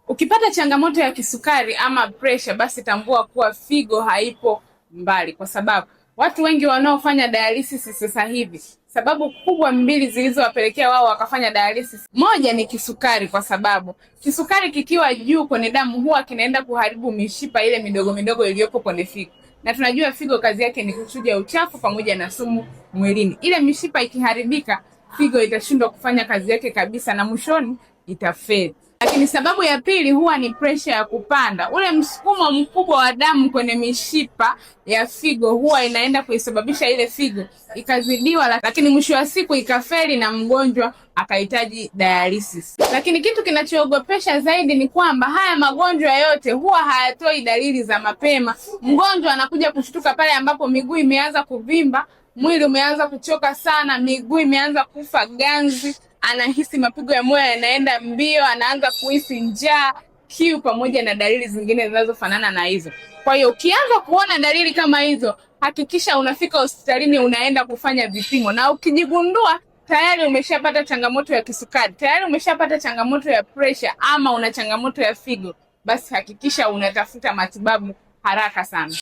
Ukipata changamoto ya kisukari ama pressure, basi tambua kuwa figo haipo mbali, kwa sababu watu wengi wanaofanya dialysis sasa hivi, sababu kubwa mbili zilizowapelekea wao wakafanya dialysis. Moja ni kisukari, kwa sababu kisukari kikiwa juu kwenye damu huwa kinaenda kuharibu mishipa ile midogo midogo iliyopo kwenye figo, na tunajua figo kazi yake ni kuchuja uchafu pamoja na sumu mwilini. Ile mishipa ikiharibika, figo itashindwa kufanya kazi yake kabisa na mwishoni itafeli. Lakini sababu ya pili huwa ni pressure ya kupanda. Ule msukumo mkubwa wa damu kwenye mishipa ya figo huwa inaenda kuisababisha ile figo ikazidiwa, lakini mwisho wa siku ikafeli na mgonjwa akahitaji dialysis. Lakini kitu kinachoogopesha zaidi ni kwamba haya magonjwa yote huwa hayatoi dalili za mapema. Mgonjwa anakuja kushtuka pale ambapo miguu imeanza kuvimba, mwili umeanza kuchoka sana, miguu imeanza kufa ganzi, anahisi mapigo ya moyo yanaenda mbio, anaanza kuhisi njaa, kiu pamoja na dalili zingine zinazofanana na hizo. Kwa hiyo ukianza kuona dalili kama hizo, hakikisha unafika hospitalini, unaenda kufanya vipimo, na ukijigundua tayari umeshapata changamoto ya kisukari, tayari umeshapata changamoto ya pressure ama una changamoto ya figo, basi hakikisha unatafuta matibabu haraka sana.